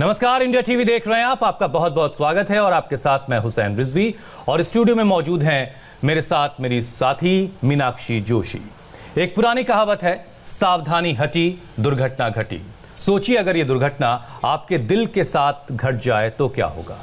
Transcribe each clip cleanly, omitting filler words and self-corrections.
नमस्कार, India TV देख रहे हैं आप। आपका बहुत बहुत स्वागत है और आपके साथ मैं हुसैन रिजवी और स्टूडियो में मौजूद हैं मेरे साथ मेरी साथी मीनाक्षी जोशी। एक पुरानी कहावत है, सावधानी हटी दुर्घटना घटी। सोचिए अगर ये दुर्घटना आपके दिल के साथ घट जाए तो क्या होगा।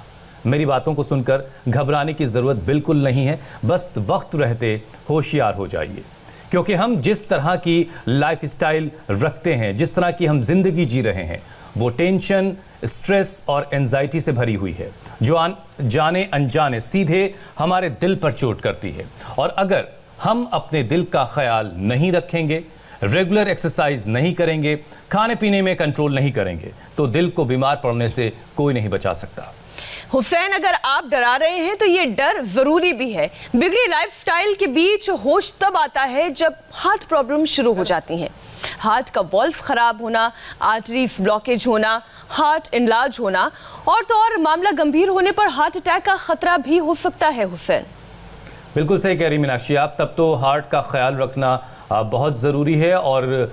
मेरी बातों को सुनकर घबराने की जरूरत बिल्कुल नहीं है, बस वक्त रहते होशियार हो जाइए, क्योंकि हम जिस तरह की लाइफस्टाइल रखते हैं, जिस तरह की हम जिंदगी जी रहे हैं, वो टेंशन, स्ट्रेस और एंजाइटी से भरी हुई है, जो जाने अनजाने सीधे हमारे दिल पर चोट करती है। और अगर हम अपने दिल का ख्याल नहीं रखेंगे, रेगुलर एक्सरसाइज नहीं करेंगे, खाने पीने में कंट्रोल नहीं करेंगे, तो दिल को बीमार पड़ने से कोई नहीं बचा सकता। हुसैन, अगर आप डरा रहे हैं तो ये डर जरूरी भी है। बिगड़ी लाइफस्टाइल के बीच होश तब आता है जब हार्ट प्रॉब्लम शुरू हो जाती हैं। हार्ट का वॉल्व खराब होना, आर्टरीज ब्लॉकेज होना, हार्ट इनलार्ज होना और तो और मामला गंभीर होने पर हार्ट अटैक का खतरा भी हो सकता है। हुसैन, बिल्कुल सही कह रही मीनाक्षी आप। तब तो हार्ट का ख्याल रखना बहुत ज़रूरी है और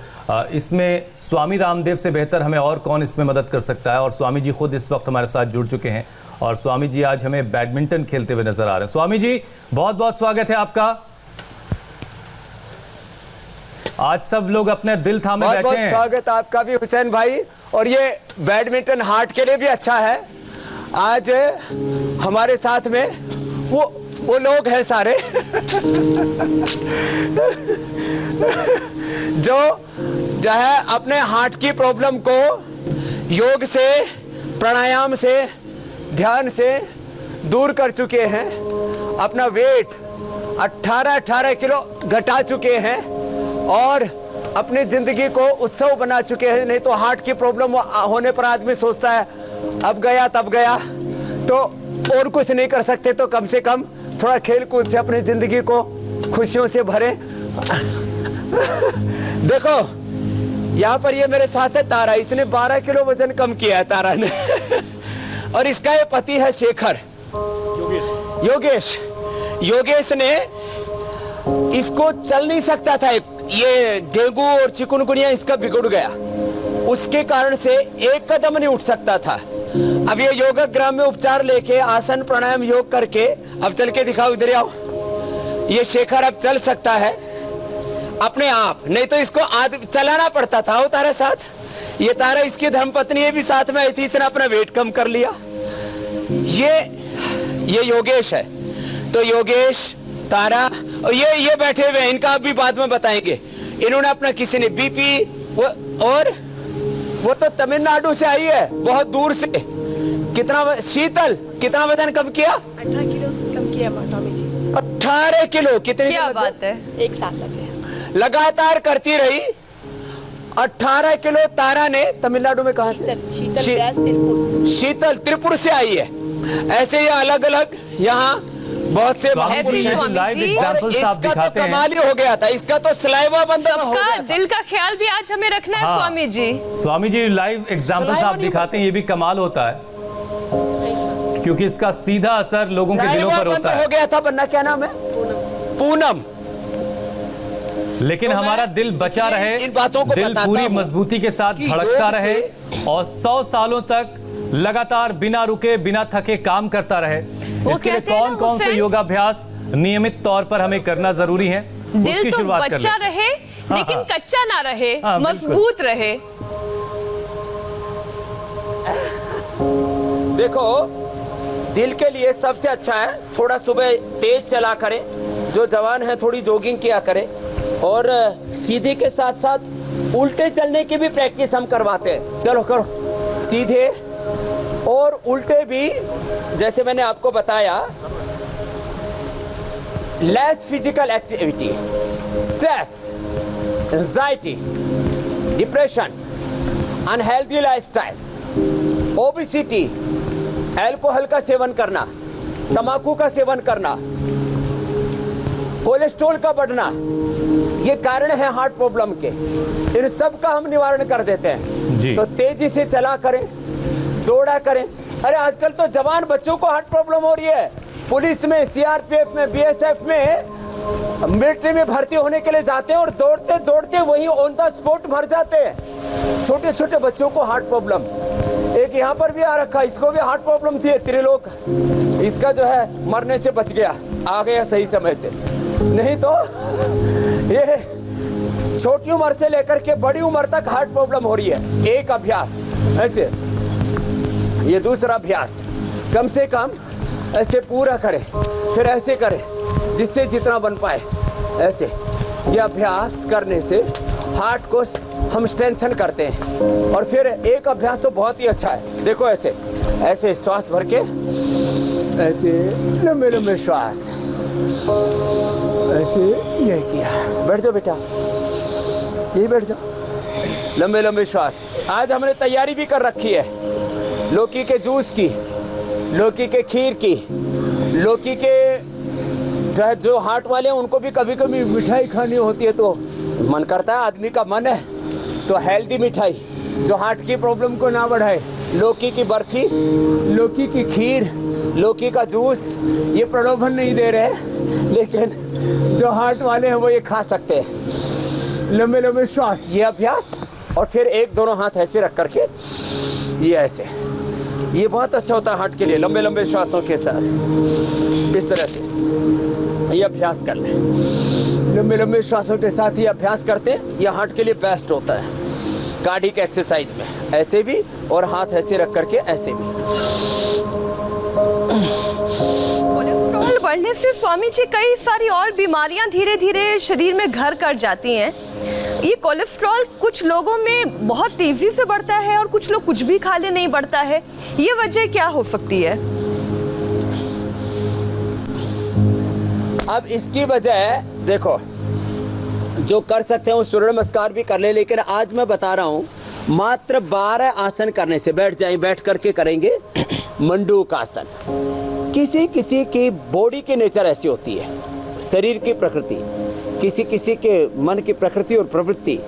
इसमें स्वामी रामदेव से बेहतर हमें और कौन इसमें मदद कर सकता है। और स्वामी जी खुद इस वक्त हमारे साथ जुड़ चुके हैं और स्वामी जी आज हमें बैडमिंटन खेलते हुए नजर आ रहे हैं। स्वामी जी, बहुत बहुत स्वागत है आपका। आज सब लोग अपने दिल थामे बैठे हैं। स्वागत आपका भी हुसैन भाई। और ये बैडमिंटन हार्ट के लिए भी अच्छा है। आज हमारे साथ में वो लोग हैं सारे जो है अपने हार्ट की प्रॉब्लम को योग से, प्राणायाम से, ध्यान से दूर कर चुके हैं। अपना वेट 18 किलो घटा चुके हैं और अपनी जिंदगी को उत्सव बना चुके हैं। नहीं तो हार्ट की प्रॉब्लम होने पर आदमी सोचता है अब गया तब गया, तो और कुछ नहीं कर सकते, तो कम से कम थोड़ा खेल कूद से अपनी जिंदगी को खुशियों से भरे। देखो यहाँ पर ये मेरे साथ है तारा, इसने 12 किलो वजन कम किया है तारा ने और इसका ये पति है शेखर, योगेश ने इसको चल नहीं सकता था। ये डेंगू और चिकुनगुनिया इसका बिगड़ गया, उसके कारण से एक कदम नहीं उठ सकता था। अब ये योगाग्राम में उपचार लेके आसन प्राणायाम योग करके अब चल के दिखाओ, इधर आओ। ये शेखर अब चल सकता है अपने आप, नहीं तो इसको चलाना पड़ता था। वो तारा साथ, ये तारा इसकी धर्मपत्नी ये भी साथ में आई थी, इसने अपना वेट कम कर लिया। ये योगेश है। तो योगेश, तारा और ये बैठे हुए हैं, इनका भी बाद में बताएंगे। इन्होंने अपना किसी ने बीपी और वो तो तमिलनाडु से आई है, बहुत दूर से। कितना शीतल, कितना वजन कम किया? 18 किलो कम किया स्वामी जी। 18 किलो, कितनी क्या बात है। एक साथ लग गया, लगातार करती रही। 18 किलो तारा ने तमिलनाडु में कहा से? शीतल त्रिपुर से आई है। ऐसे ही अलग अलग यहाँ बहुत से लाइव एग्जांपल्स आप दिखाते हैं। कमाल ही हो गया था, इसका तो सलाइवा बंद हो गया था। दिल का ख्याल भी आज हमें रखना है। स्वामी जी, स्वामी जी लाइव एग्जांपल्स आप दिखाते हैं, ये भी कमाल होता है क्योंकि इसका सीधा असर लोगों के दिलों पर होता है। हो गया था, बन्ना क्या नाम है? पूनम। लेकिन हमारा दिल बचा रहे, इन बातों को दिल पूरी मजबूती के साथ धड़कता रहे और 100 सालों तक लगातार बिना रुके बिना थके काम करता रहे। इसके लिए कौन कौन से योगाभ्यास नियमित तौर पर हमें करना जरूरी है, उसकी शुरुआत कर बच्चा रहे लेकिन कच्चा ना रहे, मजबूत रहे। देखो, दिल के लिए सबसे अच्छा है थोड़ा सुबह तेज चला करें, जो जवान है थोड़ी जॉगिंग किया करें और सीधे के साथ साथ उल्टे चलने की भी प्रैक्टिस हम करवाते हैं। चलो करो सीधे और उल्टे भी। जैसे मैंने आपको बताया, less physical activity, stress, anxiety, depression, unhealthy lifestyle, obesity, alcohol का सेवन करना, तंबाकू का सेवन करना, कोलेस्ट्रॉल का बढ़ना, ये कारण है हार्ट प्रॉब्लम के। इन सब का हम निवारण कर देते हैं जी। तो तेजी से चला करें, दौड़ा करें। अरे आजकल तो जवान बच्चों को हार्ट प्रॉब्लम हो रही है। पुलिस में, सीआरपीएफ में, बीएसएफ में, मिलिट्री में भर्ती होने के लिए जाते हैं और दौड़ते दौड़ते वहीं ऑन द स्पॉट मर जाते हैं। छोटे छोटे बच्चों को हार्ट प्रॉब्लम। एक एक यहाँ पर भी आ रखा, इसको भी हार्ट प्रॉब्लम थी, त्रिलोक। इसका जो है मरने से बच गया, आ गया सही समय से। नहीं तो ये छोटी उम्र से लेकर के बड़ी उम्र तक हार्ट प्रॉब्लम हो रही है। एक अभ्यास ऐसे, ये दूसरा अभ्यास, कम से कम ऐसे पूरा करें, फिर ऐसे करें जिससे जितना बन पाए ऐसे। ये अभ्यास करने से हार्ट को हम स्ट्रेंथन करते हैं। और फिर एक अभ्यास तो बहुत ही अच्छा है, देखो ऐसे ऐसे श्वास भर के, ऐसे लंबे लंबे श्वास, ऐसे ये किया। बैठ जाओ बेटा, यही बैठ जाओ, लंबे लंबे श्वास। आज हमने तैयारी भी कर रखी है लौकी के जूस की, लौकी के खीर की, लौकी के जो हार्ट वाले हैं उनको भी कभी कभी मिठाई खानी होती है, तो मन करता है, आदमी का मन है, तो हेल्दी मिठाई जो हार्ट की प्रॉब्लम को ना बढ़ाए, लौकी की बर्फी, लौकी की खीर, लौकी का जूस, ये प्रलोभन नहीं दे रहे, लेकिन जो हार्ट वाले हैं वो ये खा सकते हैं। लंबे लंबे श्वास, ये अभ्यास, और फिर एक दोनों हाथ ऐसे रख करके ये ऐसे, ये बहुत अच्छा होता है हार्ट के लिए, लंबे लंबे श्वासों के साथ इस तरह से ये अभ्यास कर लें। लंबे लंबे श्वासों के साथ ये अभ्यास करते हैं, ये हार्ट के लिए बेस्ट होता है कार्डियक एक्सरसाइज में। ऐसे भी, और हाथ ऐसे रख करके ऐसे भी। कोलेस्ट्रॉल बढ़ने से स्वामी जी कई सारी और बीमारियां धीरे धीरे शरीर में घर कर जाती हैं। ये कोलेस्ट्रॉल कुछ लोगों में बहुत तेजी से बढ़ता है और कुछ लोग कुछ भी खा ले नहीं बढ़ता है, ये वजह क्या हो सकती है? अब इसकी वजह देखो, जो कर सकते हैं वो सूर्य नमस्कार भी कर ले, लेकिन आज मैं बता रहा हूँ मात्र 12 आसन करने से, बैठ जाएं, बैठ करके करेंगे मंडूक आसन। किसी किसी की बॉडी की नेचर ऐसी होती है, शरीर की प्रकृति, किसी किसी के मन की प्रकृति और प्रवृत्ति,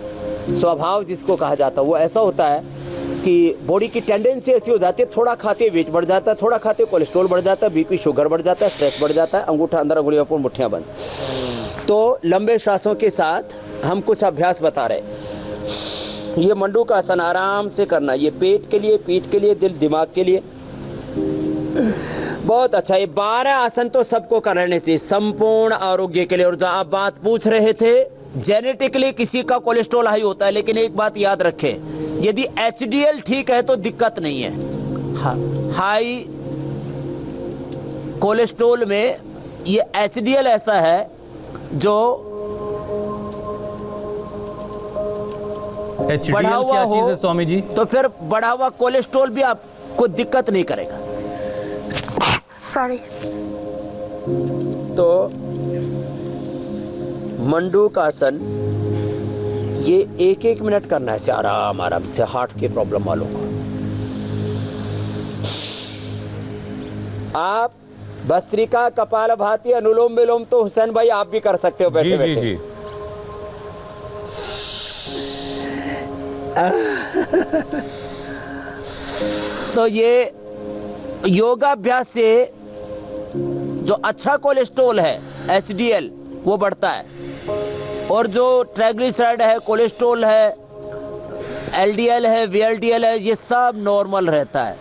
स्वभाव जिसको कहा जाता है, वो ऐसा होता है कि बॉडी की टेंडेंसी ऐसी हो जाती है, थोड़ा खाते वेट बढ़ जाता है, थोड़ा खाते कोलेस्ट्रॉल बढ़ जाता है, बीपी शुगर बढ़ जाता है, स्ट्रेस बढ़ जाता है, अंगूठा अंदर, अंगुलियों पर, मुट्ठियाँ बंद। तो लंबे श्वासों के साथ हम कुछ अभ्यास बता रहे। ये मंडूक आसन आराम से करना, ये पेट के लिए, पीठ के लिए, दिल दिमाग के लिए बहुत अच्छा। ये 12 आसन तो सबको करने चाहिए संपूर्ण आरोग्य के लिए। और जो आप बात पूछ रहे थे, जेनेटिकली किसी का कोलेस्ट्रॉल हाई होता है, लेकिन एक बात याद रखें, यदि HDL ठीक है तो दिक्कत नहीं है। हाई कोलेस्ट्रॉल में ये HDL ऐसा है जो HDL क्या चीज है स्वामी जी? तो फिर बढ़ा हुआ कोलेस्ट्रॉल भी आपको दिक्कत नहीं करेगा। सॉरी। तो मंडूक आसन ये 1-1 मिनट करना है, आराम आराम से, हार्ट के प्रॉब्लम वालों को। आप भस्त्रिका, कपालभाति, अनुलोम विलोम तो हुसैन भाई आप भी कर सकते हो बैठे बैठे। जी। तो ये योगाभ्यास से जो अच्छा कोलेस्ट्रॉल है HDL वो बढ़ता है, और जो ट्राइग्लिसराइड है, कोलेस्ट्रॉल है, LDL है, VLDL है, ये सब नॉर्मल रहता है।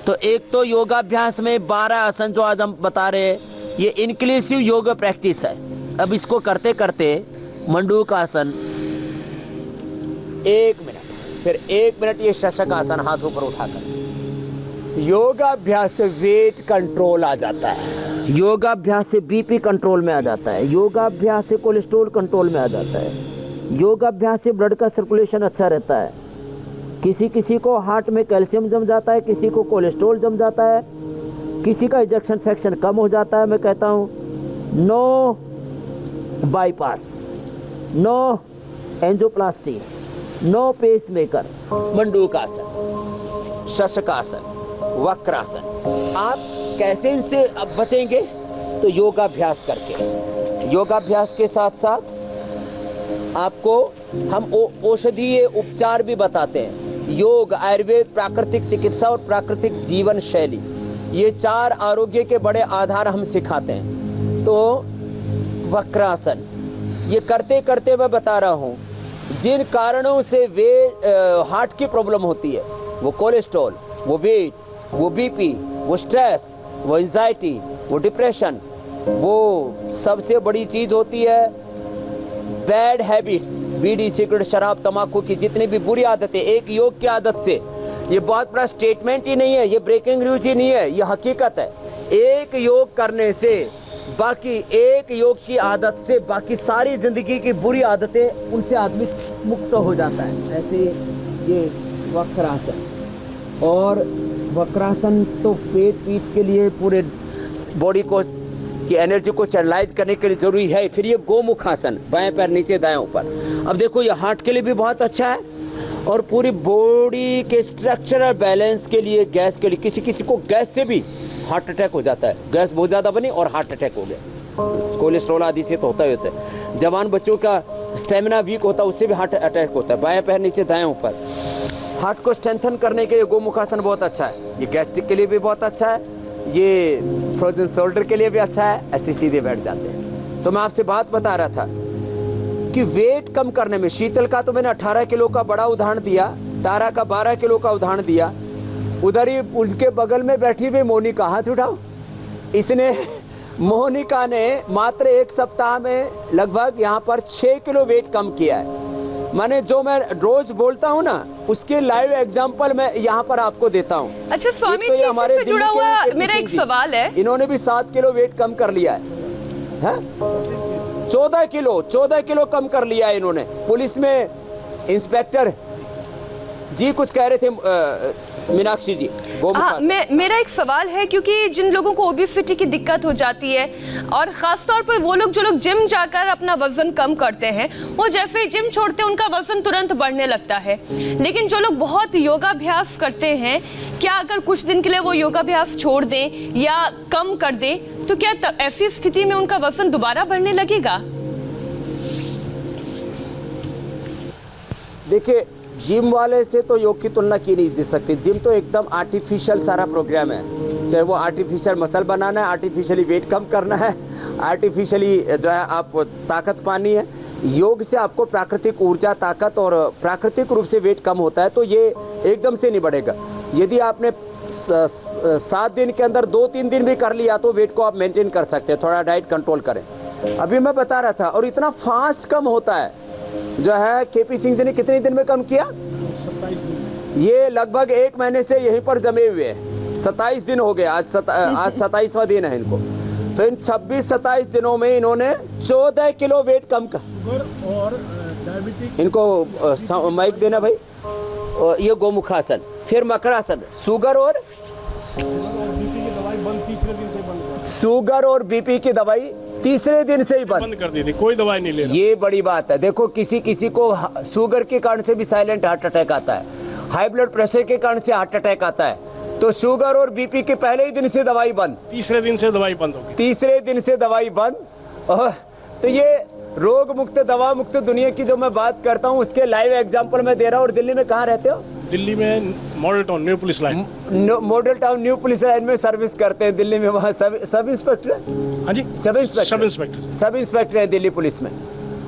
तो एक तो योगाभ्यास में 12 आसन जो आज हम बता रहे हैं, ये इंक्लूसिव योगा प्रैक्टिस है। अब इसको करते करते मंडूक आसन 1 मिनट, फिर 1 मिनट ये शशक आसन, हाथ ऊपर उठाकर। योगाभ्यास से वेट कंट्रोल आ जाता है, योगाभ्यास से बीपी कंट्रोल में आ जाता है, योगाभ्यास से कोलेस्ट्रॉल कंट्रोल में आ जाता है, योगाभ्यास से ब्लड का सर्कुलेशन अच्छा रहता है। किसी किसी को हार्ट में कैल्शियम जम जाता है, किसी को कोलेस्ट्रॉल जम जाता है, किसी का इजेक्शन फ्रैक्शन कम हो जाता है। मैं कहता हूँ no bypass, no angioplasty, no pacemaker. मंडूक आसन, शशकासन, वक्रासन। आप कैसे इनसे अब बचेंगे? तो योगाभ्यास करके। योगाभ्यास के साथ साथ आपको हम औषधीय उपचार भी बताते हैं। योग, आयुर्वेद, प्राकृतिक चिकित्सा और प्राकृतिक जीवन शैली, ये 4 आरोग्य के बड़े आधार हम सिखाते हैं। तो वक्रासन ये करते करते मैं बता रहा हूँ, जिन कारणों से हार्ट की प्रॉब्लम होती है, वो कोलेस्ट्रॉल, वो वेट, वो बीपी, वो स्ट्रेस, वो एंजाइटी, वो डिप्रेशन, वो सबसे बड़ी चीज़ होती है बैड हैबिट्स, बीड़ी सिगरेट शराब तंबाकू की जितनी भी बुरी आदतें। एक योग की आदत से, ये बहुत बड़ा स्टेटमेंट ही नहीं है, ये ब्रेकिंग न्यूज ही नहीं है, ये हकीकत है। एक योग करने से, बाकी एक योग की आदत से बाकी सारी ज़िंदगी की बुरी आदतें, उनसे आदमी मुक्त हो जाता है। ऐसे ये वक्रासन, और वक्रासन तो पेट पीठ के लिए, पूरे बॉडी को की एनर्जी को चैनलाइज करने के लिए ज़रूरी है। फिर ये गोमुखासन, बाएं पैर नीचे दाएं ऊपर। अब देखो ये हार्ट के लिए भी बहुत अच्छा है, और पूरी बॉडी के स्ट्रक्चरल बैलेंस के लिए, गैस के लिए, किसी किसी को गैस से भी हार्ट अटैक हो जाता है, गैस बहुत ज़्यादा बनी और हार्ट अटैक हो गया। कोलेस्ट्रॉल आदि से तो होता ही होता है। जवान बच्चों का स्टेमिना वीक होता है, उससे भी हार्ट अटैक होता है। बाएं पैर नीचे दाएं ऊपर। हार्ट को स्ट्रेंथन करने के लिए गोमुखासन बहुत अच्छा है। ये गैस्ट्रिक के लिए भी बहुत अच्छा है, ये फ्रोजन शोल्डर के लिए भी अच्छा है। ऐसे सीधे बैठ जाते हैं। तो मैं आपसे बात बता रहा था कि वेट कम करने में, शीतल का तो मैंने 18 किलो का बड़ा उदाहरण दिया, तारा का 12 किलो का उदाहरण दिया। उधर ही उनके बगल में बैठी हुई मोनिका, हाथ उठाओ। इसने, मोनिका ने मात्र 1 सप्ताह में लगभग यहाँ पर 6 किलो वेट कम किया है। माने जो मैं रोज बोलता हूँ ना, उसके लाइव एग्जांपल मैं यहाँ पर आपको देता हूँ। अच्छा स्वामी तो जी, हमारे इससे जुड़ा हुआ दिल्ली के मेरा एक सवाल है। इन्होंने भी 7 किलो वेट कम कर लिया है? 14 किलो कम कर लिया है इन्होंने। पुलिस में इंस्पेक्टर जी कुछ कह रहे थे, मीनाक्षी जी। हाँ, मेरा एक सवाल है, क्योंकि जिन लोगों को ओबेसिटी की दिक्कत हो जाती है, और ख़ास तौर पर वो लोग जो लोग जिम जाकर अपना वजन कम करते हैं, वो जैसे ही जिम छोड़ते हैं उनका वजन तुरंत बढ़ने लगता है। लेकिन जो लोग बहुत योगाभ्यास करते हैं, क्या अगर कुछ दिन के लिए वो योगाभ्यास छोड़ दें या कम कर दें, तो क्या ऐसी स्थिति में उनका वजन दोबारा बढ़ने लगेगा? देखिए, जिम वाले से तो योग की तुलना की नहीं जा सकती। जिम तो एकदम आर्टिफिशियल सारा प्रोग्राम है। चाहे वो आर्टिफिशियल मसल बनाना है, आर्टिफिशियली वेट कम करना है, आर्टिफिशियली जो है आप ताकत पानी है। योग से आपको प्राकृतिक ऊर्जा, ताकत और प्राकृतिक रूप से वेट कम होता है, तो ये एकदम से नहीं बढ़ेगा। यदि आपने 7 दिन के अंदर 2-3 दिन भी कर लिया तो वेट को आप मेंटेन कर सकते हैं। थोड़ा डाइट कंट्रोल करें। अभी मैं बता रहा था, और इतना फास्ट कम होता है जो है। केपी सिंह जी ने कितने दिन में कम किया? 27 दिन। ये लगभग 1 महीने से यहीं पर जमे हुए हैं। 27 दिन हो गए, आज 27वां दिन है इनको। तो इन 26-27 दिनों में इन्होंने 14 किलो वेट कम कर। शुगर और डायबिटिक। इनको माइक देना भाई। और ये गोमुखासन, फिर मकरासन। शुगर और बीपी की दवाई बंद, तीसरे दिन से बंद शुगर और बीपी की दवाई तीसरे दिन से ही बंद कर दी थी, कोई दवाई नहीं ले रहा। ये बड़ी बात है। देखो, किसी को शुगर के कारण से भी साइलेंट हार्ट अटैक आता है, हाई ब्लड प्रेशर के कारण से हार्ट अटैक आता है। तो शुगर और बीपी के पहले ही दिन से दवाई बंद, तीसरे दिन से दवाई बंद होगी। तीसरे दिन से दवाई बंद। तो ये रोग मुक्त, दवा मुक्त दुनिया की जो मैं बात करता हूँ, उसके लाइव एग्जाम्पल मैं दे रहा हूँ। और दिल्ली में कहाँ रहते हो? दिल्ली में model town new police line. Model town new police line में सर्विस करते हैं दिल्ली में। वहाँ सब इंस्पेक्टर है। हाँ जी, सब इंस्पेक्टर है दिल्ली पुलिस में।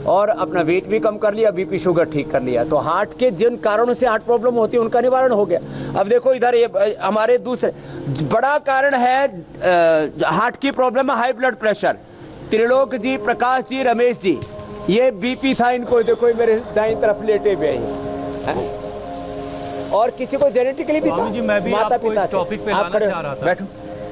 और अपना वेट भी कम कर लिया, बीपी शुगर ठीक कर लिया। तो हार्ट के जिन कारणों से हार्ट प्रॉब्लम होती है उनका निवारण हो गया। अब देखो इधर, ये हमारे दूसरे बड़ा कारण है हार्ट की प्रॉब्लम है, हाई ब्लड प्रेशर। त्रिलोक जी, प्रकाश जी, रमेश जी, ये बीपी था इनको। देखो मेरे दाईं तरफ लेटे हुए हैं। और किसी को जेनेटिकली भी था। जी, मैं भी माता आपको पिता इस टॉपिक पे लाना चाह रहा था। बैठो,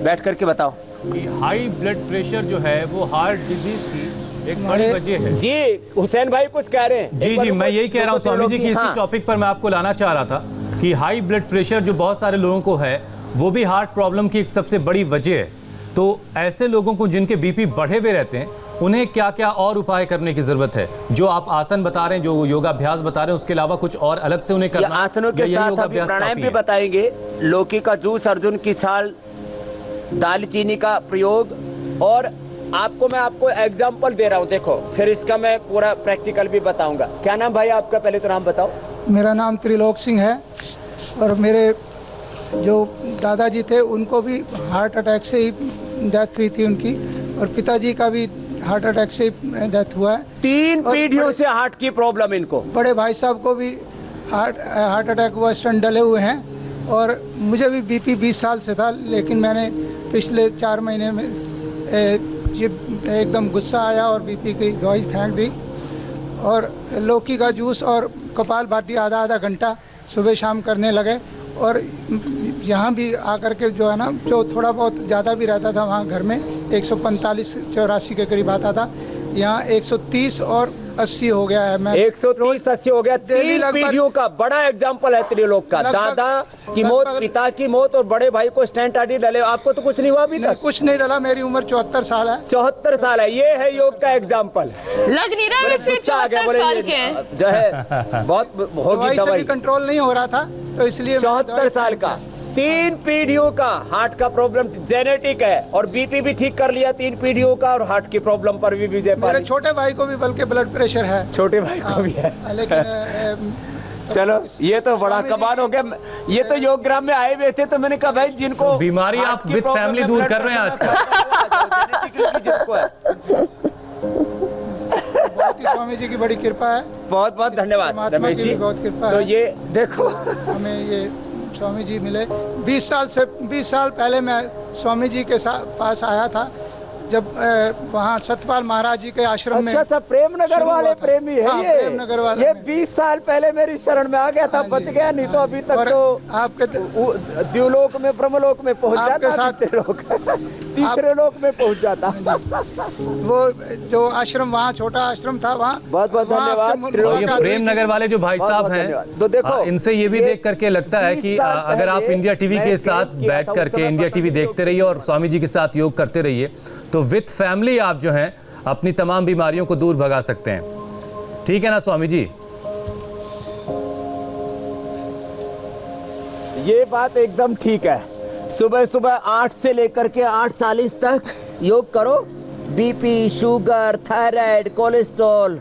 बैठ करके बताओ कि हाई ब्लड प्रेशर जो है वो हार्ट डिजीज की एक बड़ी वजह है। जी। हुसैन भाई कुछ कह रहे हैं। जी, मैं यही कह रहा हूँ स्वामी जी कि इसी टॉपिक पर मैं आपको लाना चाह रहा था कि हाई ब्लड प्रेशर जो बहुत सारे लोगों को है, वो भी हार्ट प्रॉब्लम की एक सबसे बड़ी वजह है। तो ऐसे लोगों को जिनके बीपी बढ़े हुए रहते हैं, उन्हें क्या क्या और उपाय करने की जरूरत है? जो आप आसन बता रहे हैं, जो योगाभ्यास बता रहे हैं, उसके अलावा कुछ और अलग से उन्हें करना? आसनों के साथ अभी प्राणायाम भी बताएंगे। लौकी का जूस, अर्जुन की छाल, दालचीनी का प्रयोग। और मैं आपको एग्जाम्पल दे रहा हूँ, देखो, फिर इसका मैं पूरा प्रैक्टिकल भी बताऊंगा। क्या नाम भाई आपका? पहले तो नाम बताओ। मेरा नाम त्रिलोक सिंह है, और मेरे जो दादाजी थे उनको भी हार्ट अटैक से ही डेथ हुई थी उनकी, और पिताजी का भी हार्ट अटैक से डेथ हुआ है। 3 पीढ़ियों से हार्ट की प्रॉब्लम इनको। बड़े भाई साहब को भी हार्ट अटैक हुआ, स्टंट डले हुए हैं। और मुझे भी बीपी 20 साल से था, लेकिन मैंने पिछले 4 महीने में ये एकदम गुस्सा आया और बीपी की दवाई फेंक दी और लौकी का जूस और कपालभाति आधा आधा घंटा सुबह शाम करने लगे। और यहाँ भी आकर के जो है ना, जो थोड़ा बहुत ज़्यादा भी रहता था वहाँ घर में 145-84 के करीब आता था, यहाँ 130 और 80 हो गया है। मैं 130-80 हो गया। डेली 3 पीढ़ियों का बड़ा एग्जाम्पल है त्रिलोक का। दादा की मौत, पिता की मौत और बड़े भाई को स्टेंट आदि डले। आपको तो कुछ नहीं हुआ अभी तक? कुछ नहीं डला। मेरी उम्र 74 साल है। 74 साल है। ये है योग का एग्जाम्पल। लग नहीं रहा है वैसे 74 साल के हैं। जो है बहुत होगी दवाई से दवाई। भी कंट्रोल नहीं हो रहा था, तो इसलिए 74 साल का, 3 पीढ़ियों का हार्ट का प्रॉब्लम जेनेटिक है और बीपी भी ठीक कर लिया 3 पीढ़ियों का, और हार्ट की प्रॉब्लम पर भी विजय पा मेरे ली। छोटे भाई को भी बल्कि ब्लड प्रेशर है। छोटे भाई को भी है। लेकिन चलो ये तो बड़ा कमाल हो गया। ये तो योग ग्राम में आए हुए थे, तो मैंने कहा भाई जिनको बीमारी हार्ट आप की विद प्रॉब्लम फैमिली है, दूर ब्लड कर रहे हैं प्रेशर आजकल। जिनको है। बहुत ही स्वामी जी की बड़ी कृपा है। बहुत बहुत धन्यवाद परमात्मा रमेश की जी। भी बहुत कृपा तो है। ये देखो हमें ये स्वामी जी मिले। 20 साल पहले मैं स्वामी जी के पास आया था, जब वहाँ सतपाल महाराज जी के आश्रम में। अच्छा प्रेमनगर शुरू वाले हुआ था। प्रेमी है हाँ, ये। प्रेमनगर वाले ये में। 20 साल पहले मेरी शरण में आ गया था, हाँ बच जी। गया, नहीं तो अभी तक और तो आपके द्युलोक में ब्रह्मलोक में पहुंच आपके जाता। तीसरे लोक में पहुंच जाता। वो जो आश्रम वहाँ छोटा आश्रम था, वहाँ बहुत बहुत वहाँ धन्यवाद। आपसे त्रिलोक और ये मुलाकात हुई प्रेम थी। नगर वाले जो भाई बहुत साहब बहुत हैं, धन्यवाद। तो देखो, इनसे ये भी ये देख करके लगता है 20 कि साल अगर आप पहले इंडिया टीवी मैं के प्रेम साथ किया बैठ था, उस करके समय इंडिया पता टीवी नहीं देखते रहिए और स्वामी जी के साथ योग करते रहिए, तो विद फैमिली आप जो हैं अपनी तमाम बीमारियों को दूर भगा सकते हैं। ठीक है ना स्वामी जी? ये बात एकदम ठीक है। सुबह सुबह 8 से लेकर के 8:40 तक योग करो। बीपी, शुगर, थायराइड, कोलेस्ट्रॉल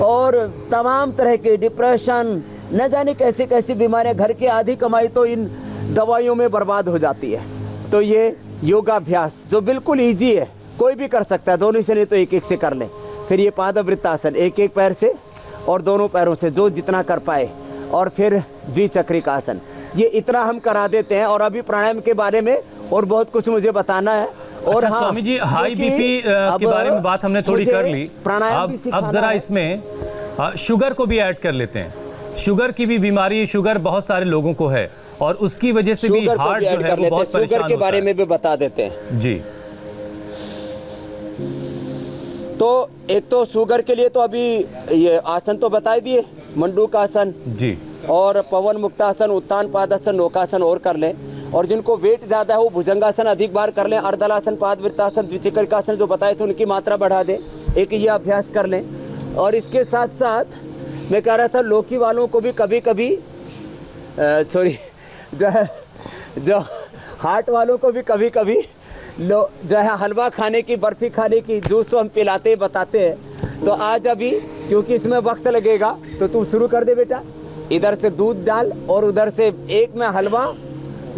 और तमाम तरह के डिप्रेशन, न जाने कैसी कैसी बीमारियां, घर की आधी कमाई तो इन दवाइयों में बर्बाद हो जाती है। तो ये योगाभ्यास जो बिल्कुल इजी है, कोई भी कर सकता है, दोनों से नहीं तो एक एक से कर लें। फिर ये पादवृत्तासन, एक एक पैर से और दोनों पैरों से जो जितना कर पाए, और फिर द्विचक्रिक आसन, ये इतना हम करा देते हैं। और अभी प्राणायाम के बारे में और बहुत कुछ मुझे बताना है। और अच्छा हाँ, स्वामी जी, हाई क्योंकि बीपी के बारे में बात हमने थोड़ी मुझे कर ली। प्राणायाम भी अब सिखाना जरा है। इसमें शुगर को भी ऐड कर लेते हैं। शुगर की भी बीमारी, शुगर बहुत सारे लोगों को है और उसकी वजह से भी शुगर को हार्ट भी जो ऐड है कर वो लेते हैं। बहुत परेशान शुगर के होता बारे है। में भी बता देते हैं। जी। तो एक तो शुगर के लिए तो अभी ये आसन तो बता ही दिए, मंडूक आसन जी। और पवन मुक्तासन, उत्तान पादासन, नौकासन और कर लें। और जिनको वेट ज़्यादा है वो भुजंगासन अधिक बार कर लें। अर्धलासन, पादवृत्तासन, द्विचक्रिकासन जो बताए थे उनकी मात्रा बढ़ा दें, एक ये अभ्यास कर लें। और इसके साथ साथ मैं कह रहा था लौकी वालों को भी कभी कभी जो हार्ट वालों को भी कभी कभी जो है हलवा खाने की, बर्फी खाने की, जूस तो हम पिलाते बताते हैं। तो आज अभी क्योंकि इसमें वक्त लगेगा तो तू शुरू कर दे बेटा। इधर से दूध डाल और उधर से एक में हलवा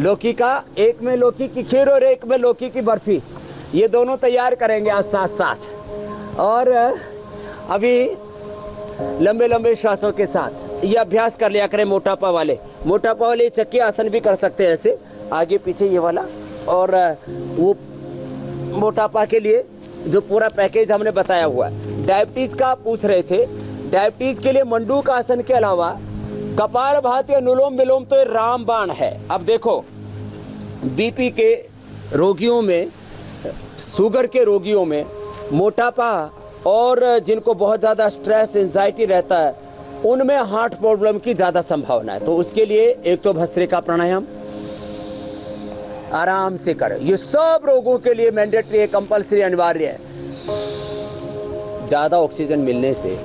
लौकी का, एक में लौकी की खीर और एक में लौकी की बर्फी, ये दोनों तैयार करेंगे आज साथ साथ। और अभी लंबे लंबे श्वासों के साथ ये अभ्यास कर लिया करें। मोटापा वाले चक्की आसन भी कर सकते हैं, ऐसे आगे पीछे ये वाला। और वो मोटापा के लिए जो पूरा पैकेज हमने बताया हुआ है। डायबिटीज का पूछ रहे थे, डायबिटीज के लिए मंडूक आसन के अलावा कपालभाति, अनुलोम विलोम तो ये रामबाण है। अब देखो बीपी के रोगियों में, शुगर के रोगियों में, मोटापा और जिनको बहुत ज़्यादा स्ट्रेस, एंजाइटी रहता है, उनमें हार्ट प्रॉब्लम की ज़्यादा संभावना है। तो उसके लिए एक तो भस्त्रिका प्राणायाम आराम से करें। ये सब रोगों के लिए मैंडेटरी है, कंपल्सरी, अनिवार्य है। ज़्यादा ऑक्सीजन मिलने से,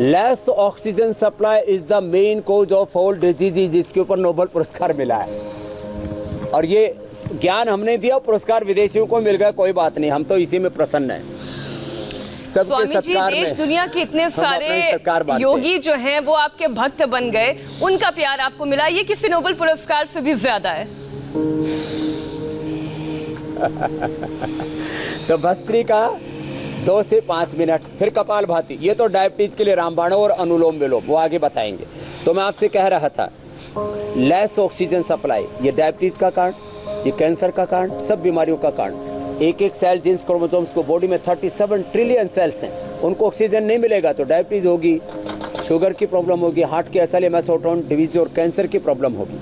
less oxygen supply is the main cause of all disease, जिसके ऊपर नोबेल पुरस्कार मिला है। और ये ज्ञान हमने दिया, पुरस्कार विदेशियों को मिल गया, कोई बात नहीं, हम तो इसी में प्रसन्न हैं। सबके स्वामी जी, सत्कार देश में दुनिया के इतने हम अपने सत्कार सारे बांटते योगी जो हैं वो आपके भक्त बन गए, उनका प्यार आपको मिला, ये किसी नोबेल पुरस्कार से भी ज्यादा है। तो भस्त्रिका 2 से 5 मिनट, फिर कपालभाति, ये तो डायबिटीज के लिए रामबाण और अनुलोम विलोम, वो आगे बताएंगे। तो मैं आपसे कह रहा था लेस ऑक्सीजन सप्लाई, ये डायबिटीज़ का कारण, ये कैंसर का कारण, सब बीमारियों का कारण। एक एक सेल जीन्स क्रोमोसोम्स को बॉडी में 37 ट्रिलियन सेल्स हैं, उनको ऑक्सीजन नहीं मिलेगा तो डायबिटीज़ होगी, शुगर की प्रॉब्लम होगी, हार्ट की एसएलएमएस ऑटोन डिजीज और कैंसर की प्रॉब्लम होगी।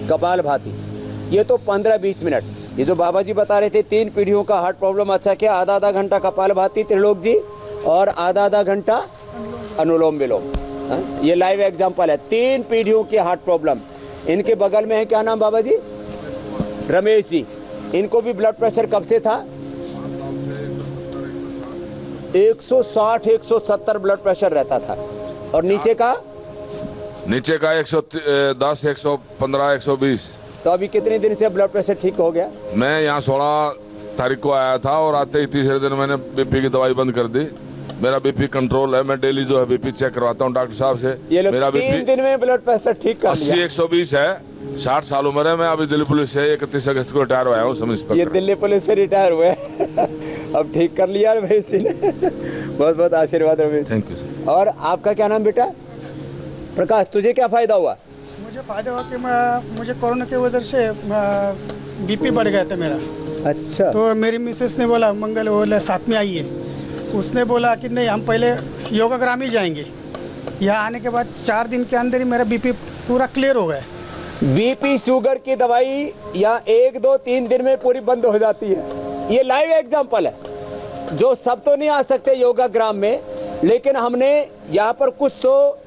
कपालभाति, ये तो 15-20 मिनट, ये जो बाबा जी बता रहे थे 3 पीढ़ियों का हार्ट प्रॉब्लम, अच्छा क्या आधा घंटा कपालभाति त्रिलोक जी और आधा घंटा अनुलोम विलोम। ये लाइव एग्जांपल है, 3 पीढ़ियों की हार्ट प्रॉब्लम। इनके बगल में है, क्या नाम बाबा जी? रमेश जी। इनको भी ब्लड प्रेशर कब से था? 160-170 ब्लड प्रेशर रहता था। और नीचे का 110, 115, 120। तो अभी कितने दिन से ब्लड प्रेशर ठीक हो गया? मैं यहाँ 16 तारीख को आया था और आते ही तीसरे दिन मैंने बीपी की दवाई बंद कर दी। मेरा बीपी कंट्रोल है, मैं डेली जो है बीपी चेक करवाता हूँ डॉक्टर साहब से। ये लोग मेरा 3 दिन में ब्लड प्रेशर ठीक कर लिया। 80-120 है, 60 साल उम्र है। मैं अभी दिल्ली पुलिस से 31 अगस्त को रिटायर हुआ हूँ, सब ये इंस्पेक्टर। दिल्ली पुलिस से रिटायर हुए अब ठीक कर लिया भाई इसी ने बहुत बहुत आशीर्वाद रमेश। Thank you sir. और आपका क्या नाम बेटा? प्रकाश, तुझे क्या फायदा हुआ? मुझे फायदा हुआ कि मुझे कोरोना की वजह से बीपी बढ़ गया था मेरा। अच्छा। तो मेरी मिसेस ने बोला मंगल बोला साथ में आइए। उसने बोला कि नहीं हम पहले योगाग्राम ही जाएंगे। यहाँ आने के बाद 4 दिन के अंदर ही मेरा बीपी पूरा क्लियर हो गया। बीपी शुगर की दवाई या 1, 2, 3 दिन में पूरी बंद हो जाती है। ये लाइव एग्जांपल है, जो सब तो नहीं आ सकते योगाग्राम में, लेकिन हमने यहाँ पर कुछ तो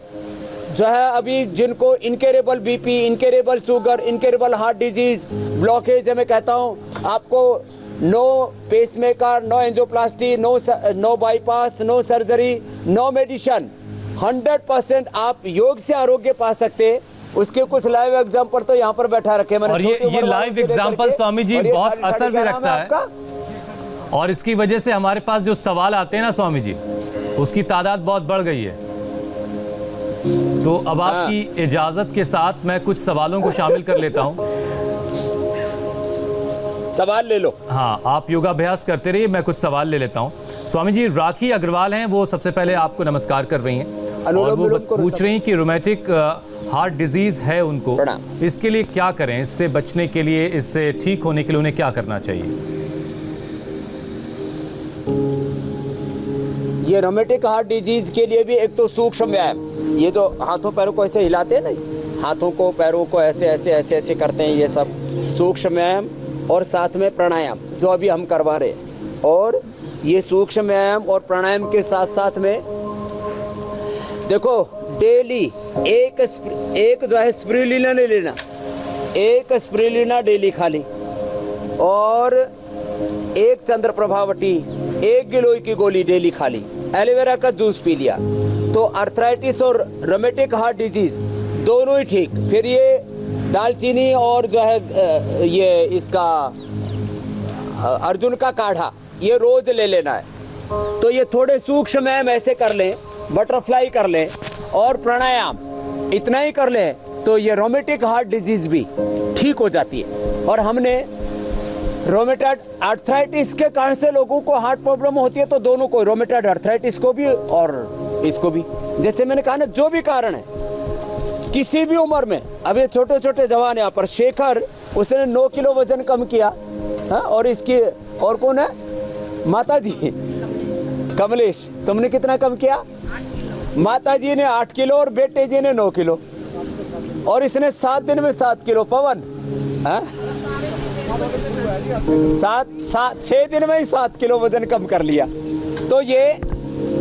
जो है अभी जिनको incurable BP, incurable sugar, incurable heart disease, blockage है, मैं कहता हूँ आपको no pacemaker, no angioplasty, no bypass, no surgery, no medicine, 100% आप योग से आरोग्य पा सकते। उसके कुछ लाइव एग्जांपल तो यहाँ पर बैठा रखे मैंने। और ये लाइव एग्जांपल स्वामी जी बहुत असर भी रखता है, और इसकी वजह से हमारे पास जो सवाल आते हैं ना स्वामी जी, उसकी तादाद बहुत बढ़ गई है। तो अब आपकी इजाजत के साथ मैं कुछ सवालों को शामिल कर लेता हूं। सवाल ले लो। हाँ, आप योगाभ्यास करते रहिए, मैं कुछ सवाल ले लेता हूं। स्वामी जी, राखी अग्रवाल हैं, वो सबसे पहले आपको नमस्कार कर रही हैं और वो पूछ रही हैं कि रोमेटिक हार्ट डिजीज है उनको, इसके लिए क्या करें? इससे बचने के लिए, इससे ठीक होने के लिए उन्हें क्या करना चाहिए? ये रोमेटिक हार्ट डिजीज के लिए भी एक तो सूक्ष्म व्यायाम, ये जो हाथों पैरों को ऐसे हिलाते हैं ना, हाथों को पैरों को ऐसे ऐसे ऐसे ऐसे करते हैं, ये सब सूक्ष्म व्यायाम, और साथ में प्राणायाम जो अभी हम करवा रहे हैं। और ये सूक्ष्म व्यायाम और प्राणायाम के साथ साथ में देखो डेली एक जो है स्पिरुलिना ले लेना, एक स्पिरुलिना डेली खा ली, और एक चंद्र प्रभावटी, एक गिलोय की गोली डेली खा ली, एलोवेरा का जूस पी लिया, तो अर्थराइटिस और रोमेटिक हार्ट डिजीज दोनों ही ठीक। फिर ये दालचीनी और जो है ये इसका अर्जुन का काढ़ा, ये रोज ले लेना है। तो ये थोड़े सूक्ष्म व्यायाम ऐसे कर लें, बटरफ्लाई कर लें और प्राणायाम इतना ही कर लें, तो ये रोमेटिक हार्ट डिजीज भी ठीक हो जाती है। और हमने रोमेटॉइड आर्थराइटिस के कारण से लोगों को हार्ट प्रॉब्लम होती है, तो दोनों को, रोमेटॉइड आर्थराइटिस को भी और इसको भी, जैसे मैंने कहा ना, जो भी कारण है किसी भी उम्र में। अब ये छोटे छोटे जवान यहाँ पर, शेखर उसने 9 किलो वजन कम किया, हाँ? और इसकी और कौन है? माता जी कमलेश, तुमने कितना कम किया? माता जी ने 8 किलो और बेटे जी ने 9 किलो, और इसने 7 दिन में 7 किलो। पवन, हाँ? 6 दिन में ही 7 किलो वजन कम कर लिया। तो ये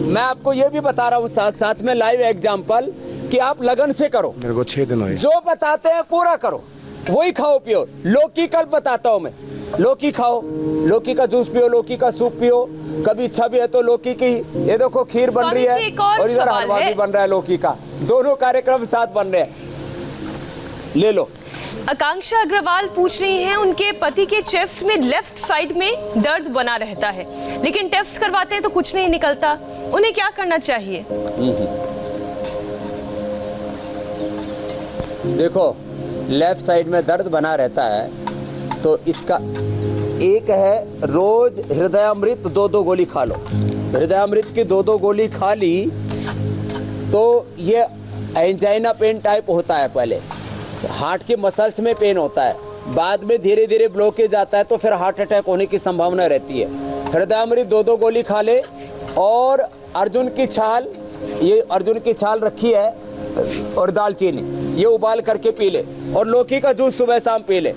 मैं आपको ये भी बता रहा हूँ साथ साथ में लाइव एग्जांपल कि आप लगन से करो। मेरे को 6 दिन हुए। जो बताते हैं पूरा करो, वही खाओ पियो। लौकी कल बताता हूँ मैं, लौकी खाओ, लौकी का जूस पियो, लौकी का सूप पियो, कभी इच्छा भी है तो लौकी की, ये देखो खीर बन रही है और इधर हलवा भी बन रहा है लौकी का, दोनों कार्यक्रम साथ बन रहे हैं। ले लो। आकांक्षा अग्रवाल पूछ रही हैं, उनके पति के चेस्ट में लेफ्ट साइड में दर्द बना रहता है, लेकिन टेस्ट करवाते हैं तो कुछ नहीं निकलता, उन्हें क्या करना चाहिए? देखो, लेफ्ट साइड में दर्द बना रहता है तो इसका एक है, रोज हृदयामृत 2-2 गोली खा लो, हृदयामृत की 2-2 गोली खा ली तो ये एंजाइना पेन टाइप होता है। पहले हार्ट के मसल्स में पेन होता है, बाद में धीरे धीरे ब्लॉकेज आता है तो फिर हार्ट अटैक होने की संभावना रहती है। हृदयामृत 2-2 गोली खा ले और अर्जुन की छाल, ये अर्जुन की छाल रखी है और दालचीनी, ये उबाल करके पी ले और लौकी का जूस सुबह शाम पी ले।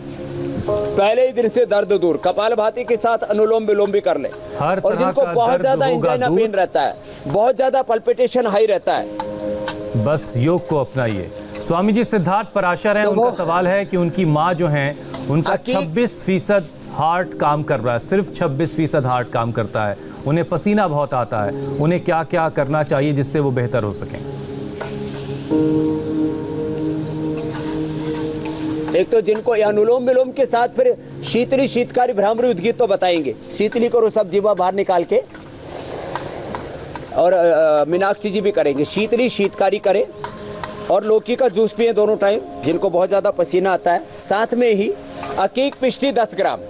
पहले ही दिन से दर्द दूर। कपालभाति के साथ अनुलोम विलोम भी कर ले। हर और तरह जिनको का बहुत दर्द ज्यादा होगा एंजाइना दूर। पेन रहता है, बहुत ज्यादा पल्पिटेशन हाई रहता है, बस योग को अपनाइए। स्वामी जी, सिद्धार्थ पराशर हैं, तो उनका वो- सवाल है कि उनकी माँ जो है उनका अकी- 26% हार्ट काम कर रहा है, सिर्फ 26% हार्ट काम करता है, उन्हें पसीना बहुत आता है, उन्हें क्या क्या करना चाहिए जिससे वो बेहतर हो सकें? एक तो जिनको ये अनुलोम विलोम के साथ फिर शीतली शीतकारी भ्रामरी उद्गीत तो बताएंगे। शीतली करो सब जीवा बाहर निकाल के, और मीनाक्षी जी भी करेंगे। शीतली शीतकारी करें और लौकी का जूस पिए दोनों टाइम, जिनको बहुत ज़्यादा पसीना आता है। साथ में ही अकीक पिष्टी 10 ग्राम,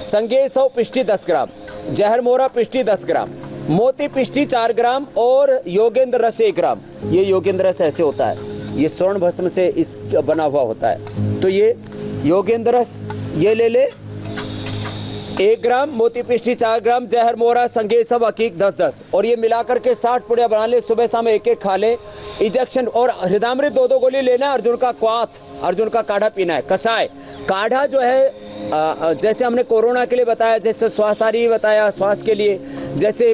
संगेसव पिष्टी 10 ग्राम, जहर मोरा पिष्टी 10 ग्राम, मोती पिष्टी 4 ग्राम और योगेंद्र रस 1 ग्राम। ये योगेंद्र रस ऐसे होता है, ये स्वर्ण भस्म से इस बना हुआ होता है। तो ये योगेंद्र रस ये ले ले 1 ग्राम, मोती पिष्टी 4 ग्राम, जहर मोरा संगेसव अकीक 10-10 और ये मिलाकर के 60 पुड़िया बना ले। सुबह शाम 1-1 खा ले। इंजेक्शन और हृदयामृत 2-2 गोली लेना। अर्जुन का क्वाथ, अर्जुन का काढ़ा पीना है, कषाय काढ़ा जो है। जैसे हमने कोरोना के लिए बताया, जैसे श्वासारी बताया श्वास के लिए, जैसे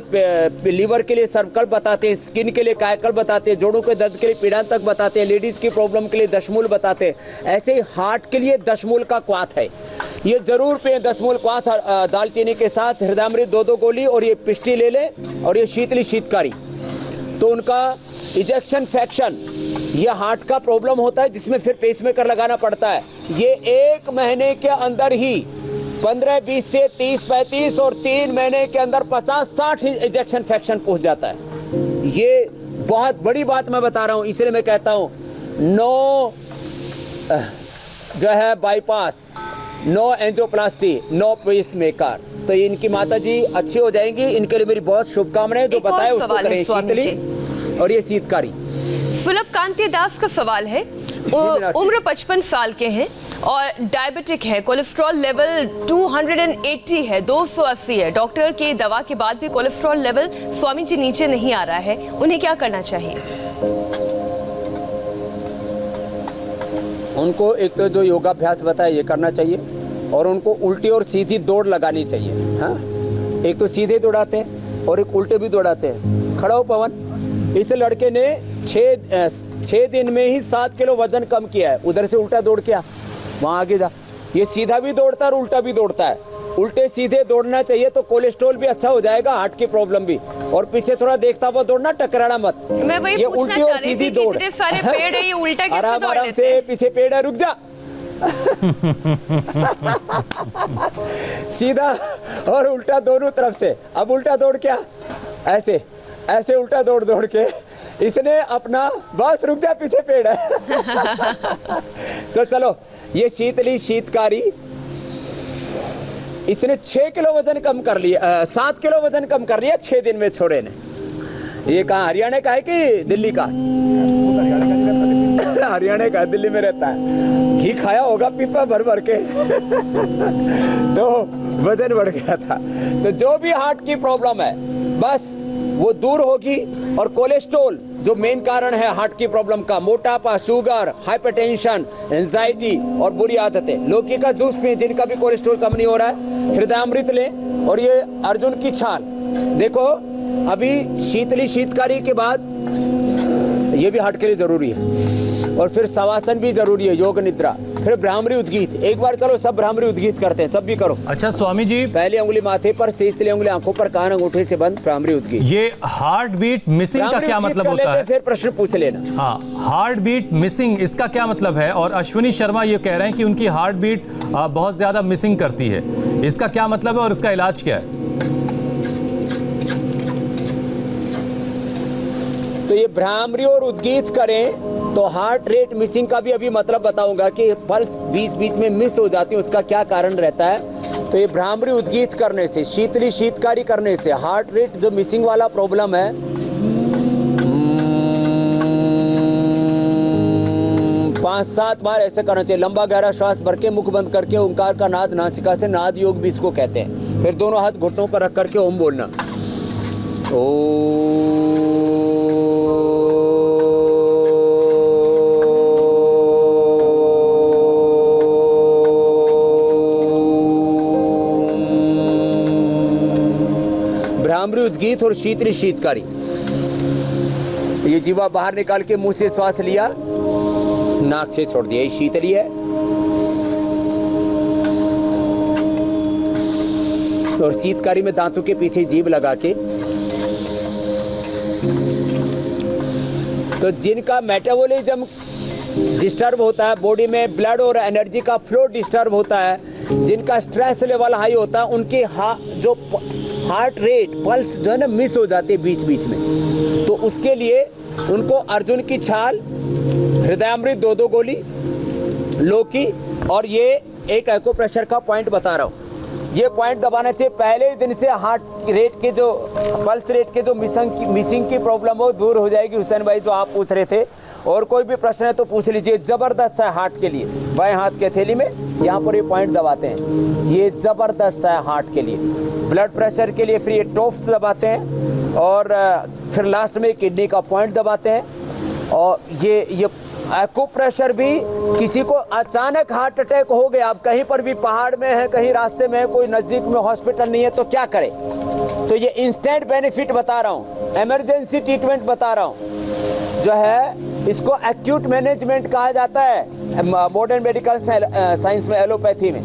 लीवर के लिए सर्वकल बताते हैं, स्किन के लिए कायकल बताते हैं, जोड़ों के दर्द के लिए पीड़ांतक बताते हैं, लेडीज की प्रॉब्लम के लिए दशमूल बताते हैं, ऐसे ही हार्ट के लिए दशमूल का क्वाथ है। ये जरूर पिए, दशमूल क्वाथ दालचीनी के साथ। हृदयामृत 2-2 गोली और ये पिष्टी ले ले और ये शीतली शीतकारी। तो उनका इंजेक्शन फ्रैक्शन, ये हार्ट का प्रॉब्लम होता है जिसमें फिर पेसमेकर लगाना पड़ता है। ये 1 महीने के अंदर ही 15-20 से 30-35 और 3 महीने के अंदर 50-60 इंजेक्शन फ्रैक्शन पहुंच जाता है। ये बहुत बड़ी बात मैं बता रहा हूं, इसलिए मैं कहता हूं नो जो है bypass, no angioplasty, no pacemaker. तो इनकी माता जी अच्छी हो जाएंगी। इनके लिए मेरी बहुत शुभकामनाएं। जो एक और बताए उसको सवाल है करें, स्वामी शीतली और ये शीतकारी। सुलभ कांति दास का सवाल है। मीनाक्षी। उम्र 55 साल के हैं और डायबिटिक है, कोलेस्ट्रॉल लेवल 280 है, 280 है। डॉक्टर की दवा के बाद भी कोलेस्ट्रॉल लेवल स्वामी जी नीचे नहीं आ रहा है, उन्हें क्या करना चाहिए? उनको एक तो जो योगाभ्यास बताया ये करना चाहिए और उनको उल्टी और सीधी दौड़ लगानी चाहिए। हाँ, एक तो सीधे दौड़ाते हैं और एक उल्टे भी दौड़ाते हैं। खड़ा हो पवन। इस लड़के ने 6 दिन में ही 7 किलो वजन कम किया है। उधर से उल्टा दौड़ के आ, वहाँ आगे जा। ये सीधा भी दौड़ता है और उल्टा भी दौड़ता है। उल्टे सीधे दौड़ना चाहिए तो कोलेस्ट्रॉल भी अच्छा हो जाएगा, हार्ट की प्रॉब्लम भी। और पीछे थोड़ा देखता हुआ दौड़ना, टकराना मत। मैं वही ये पूछना उल्टी चाह और रही सीधी थी, दौड़। इतने सारे पेड़ है, ये उल्टा कैसे आराम दौड़ आराम लेते से, हैं? पीछे पेड़ है, रुक जा। सीधा और उल्टा दोनों तरफ से। अब उल्टा दौड़ क्या, ऐसे ऐसे उल्टा दौड़ दौड़ के इसने अपना, बस रुक जा, पीछे पेड़ है। तो चलो, ये शीतली शीतकारी, इसने 6 किलो वजन कम कर लिया, 7 किलो वजन कम कर लिया 6 दिन में छोरे ने। ये कहाँ, हरियाणा का है कि दिल्ली का? हरियाणा का, दिल्ली में रहता है। घी खाया होगा पीपा भर भर के। तो वजन बढ़ गया था। तो जो भी हार्ट की प्रॉब्लम है बस वो दूर होगी। और कोलेस्ट्रॉल जो मेन कारण है हार्ट की प्रॉब्लम का, मोटापा, शुगर, हाइपरटेंशन, एंजाइटी और बुरी आदतें। लौकी का जूस पिए जिनका भी कोलेस्ट्रॉल कम नहीं हो रहा है। हृदयामृत लें और ये अर्जुन की छाल। देखो अभी शीतली शीतकारी के बाद ये भी हार्ट के लिए जरूरी है। और फिर शवासन भी जरूरी है, योग निद्रा, फिर भ्रामरी उद्गीत। एक बार चलो सब भ्रामरी उद्गीत करते हैं, सब भी करो। अच्छा स्वामी जी, पहली उंगली माथे पर, शेषतली उंगली आंखों पर, कान अंगूठे से बंद, भ्रामरी उद्गीत। ये हार्ट बीट मिसिंग का भ्रामरी क्या उद्गीत मतलब कर होता लेते, है? फिर प्रश्न पूछ लेना। हाँ, हार्ट बीट मिसिंग, इसका क्या मतलब है? और अश्विनी शर्मा ये कह रहे हैं कि उनकी हार्ट बीट बहुत ज्यादा मिसिंग करती है, इसका क्या मतलब है और इसका इलाज क्या है? तो ये भ्रामरी और उद्गीत करें तो हार्ट रेट मिसिंग का भी अभी मतलब बताऊंगा कि पल्स बीच बीच में मिस हो जाती है, उसका क्या कारण रहता है। तो ये भ्रामरी उद्गीत करने से, शीतली शीतकारी करने से, हार्ट रेट जो मिसिंग वाला प्रॉब्लम है, 5-7 बार ऐसे करना चाहिए। लंबा गहरा श्वास भर के मुख बंद करके ओंकार का नाद नासिका से, नाद योग भी इसको कहते हैं। फिर दोनों हाथ घुटनों पर रख करके ओम बोलना। भ्रामरी उद्गीत और शीतली शीतकारी। ये जीवा बाहर निकाल के मुंह से श्वास लिया, नाक से छोड़ दिया, ये शीतली है। और शीतकारी में दांतों के पीछे जीभ लगा के, तो जिनका मेटाबॉलिज्म डिस्टर्ब होता है, बॉडी में ब्लड और एनर्जी का फ्लो डिस्टर्ब होता है, जिनका स्ट्रेस लेवल हाई होता है, उनके जो हार्ट रेट, पल्स जो है ना मिस हो जाते हैं बीच बीच में। तो उसके लिए उनको अर्जुन की छाल, हृदयामृत 2-2 गोली, लौकी, और ये एक एक्यूप्रेशर का पॉइंट बता रहा हूँ, ये पॉइंट दबाना चाहिए। पहले ही दिन से हार्ट रेट के जो, पल्स रेट के जो मिसिंग की प्रॉब्लम हो दूर हो जाएगी। हुसैन भाई जो आप पूछ रहे थे, और कोई भी प्रश्न है तो पूछ लीजिए। जबरदस्त है हार्ट के लिए। बाएं हाथ के थैली में यहाँ पर ये पॉइंट दबाते हैं, ये जबरदस्त है हार्ट के लिए। ब्लड प्रेशर के लिए फिर ये टॉप्स दबाते हैं, और फिर लास्ट में किडनी का पॉइंट दबाते हैं। और ये एक्यूप्रेशर भी, किसी को अचानक हार्ट अटैक हो गया, आप कहीं पर भी पहाड़ में है, कहीं रास्ते में है, कोई नज़दीक में हॉस्पिटल नहीं है, तो क्या करें? तो ये इंस्टेंट बेनिफिट बता रहा हूँ, इमरजेंसी ट्रीटमेंट बता रहा हूँ, जो है इसको एक्यूट मैनेजमेंट कहा जाता है मॉडर्न मेडिकल साइंस में, एलोपैथी में।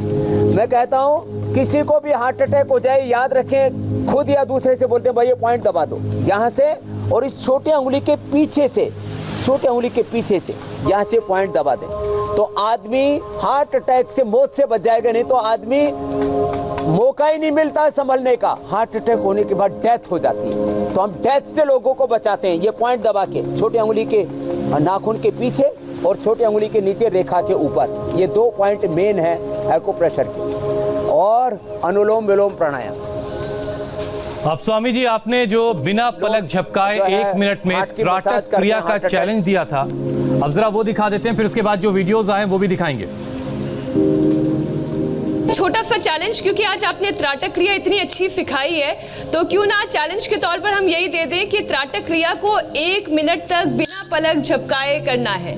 मैं कहता हूँ किसी को भी हार्ट अटैक हो जाए, याद रखें, खुद या दूसरे से बोलते हैं भाई ये पॉइंट दबा दो यहाँ से, और इस छोटे उंगली के पीछे से, छोटे उंगली के पीछे से यहाँ से पॉइंट दबा दें, तो आदमी हार्ट अटैक से, मौत से बच जाएगा। नहीं तो आदमी मौका ही नहीं मिलता संभलने का, हार्ट अटैक होने के बाद डेथ हो जाती है। तो हम डेथ से लोगों को बचाते हैं ये पॉइंट दबा के, छोटे उंगली के नाखून के पीछे और छोटे उंगली के नीचे रेखा के ऊपर। ये 2 पॉइंट मेन है एक्यूप्रेशर के, और अनुलोम विलोम प्राणायाम। अब स्वामी जी, आपने जो बिना पलक झपकाए 1 मिनट में त्राटक क्रिया का चैलेंज दिया था, अब जरा वो दिखा देते हैं, फिर उसके बाद जो वीडियोस आए वो भी दिखाएंगे। छोटा सा चैलेंज, क्योंकि आज आपने त्राटक क्रिया इतनी अच्छी सिखाई है, तो क्यों ना चैलेंज के तौर पर हम यही दे दें कि त्राटक क्रिया को 1 मिनट तक बिना पलक झपकाए करना है।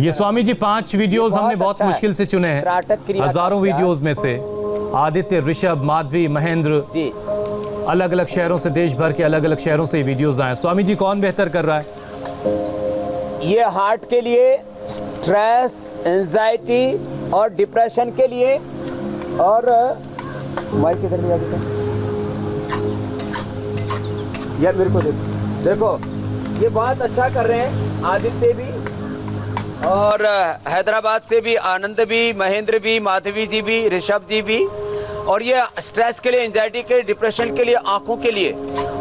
ये स्वामी जी 5 वीडियोस हमने बहुत अच्छा मुश्किल से चुने हैं, हजारों वीडियोस में से। आदित्य, ऋषभ, माधवी, महेंद्र, जी, अलग अलग शहरों से, देश भर के अलग अलग शहरों से वीडियोस आए। स्वामी जी, कौन बेहतर कर रहा है? ये हार्ट के लिए, स्ट्रेस, एंजाइटी और डिप्रेशन के लिए, और माइक किधर ले जाते हैं यार, मेरे को देखो, ये बहुत अच्छा कर रहे हैं। आदित्य भी, और हैदराबाद से भी आनंद भी, महेंद्र भी, माधवी जी भी, ऋषभ जी भी। और ये स्ट्रेस के लिए, एंजाइटी के, डिप्रेशन के लिए, आंखों के लिए,